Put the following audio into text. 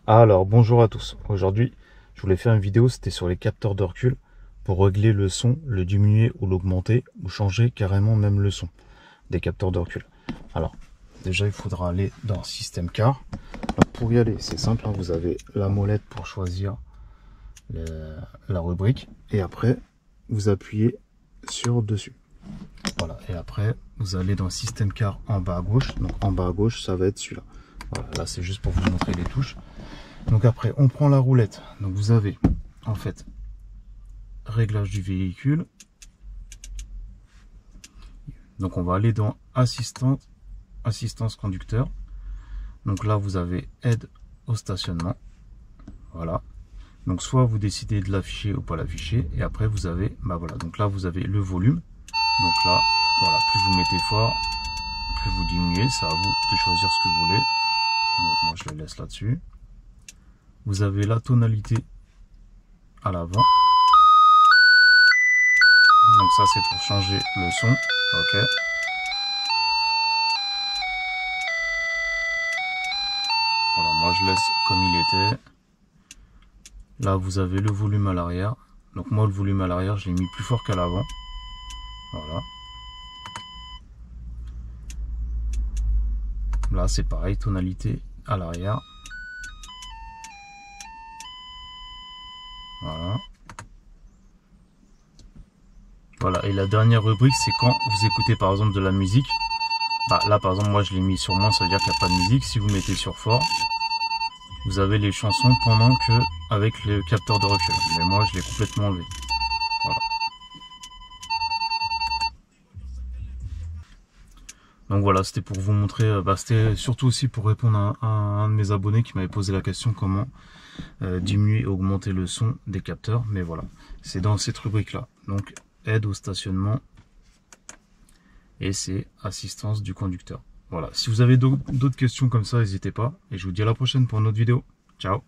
Alors, bonjour à tous. Aujourd'hui, je voulais faire une vidéo, c'était sur les capteurs de recul pour régler le son, le diminuer ou l'augmenter ou changer carrément même le son des capteurs de recul. Alors, déjà, il faudra aller dans Système Car. Alors, pour y aller, c'est simple, hein, vous avez la molette pour choisir la rubrique et après, vous appuyez sur dessus. Voilà, et après, vous allez dans Système Car en bas à gauche. Donc, en bas à gauche, ça va être celui-là. Voilà, là, c'est juste pour vous montrer les touches. Donc après, on prend la roulette. Donc vous avez en fait réglage du véhicule. Donc on va aller dans assistance conducteur. Donc là vous avez aide au stationnement. Voilà. Donc soit vous décidez de l'afficher ou pas l'afficher. Et après vous avez, voilà. Donc là vous avez le volume. Donc là, voilà, plus vous mettez fort, plus vous diminuez. C'est à vous de choisir ce que vous voulez. Bon, moi je le laisse là-dessus. Vous avez la tonalité à l'avant. Donc ça c'est pour changer le son. Ok. Voilà, moi je laisse comme il était. Là vous avez le volume à l'arrière. Donc moi le volume à l'arrière je l'ai mis plus fort qu'à l'avant. Voilà. Là c'est pareil, tonalité à l'arrière. Voilà. Voilà, et la dernière rubrique, c'est quand vous écoutez par exemple de la musique. Là par exemple, moi je l'ai mis sur moins, ça veut dire qu'il n'y a pas de musique. Si vous mettez sur fort, vous avez les chansons pendant que avec le capteur de recul. Mais moi je l'ai complètement enlevé. Voilà. Donc voilà, c'était pour vous montrer, c'était surtout aussi pour répondre à un de mes abonnés qui m'avait posé la question comment diminuer et augmenter le son des capteurs. Mais voilà, c'est dans cette rubrique là. Donc aide au stationnement et c'est assistance du conducteur. Voilà, si vous avez d'autres questions comme ça, n'hésitez pas. Et je vous dis à la prochaine pour une autre vidéo. Ciao!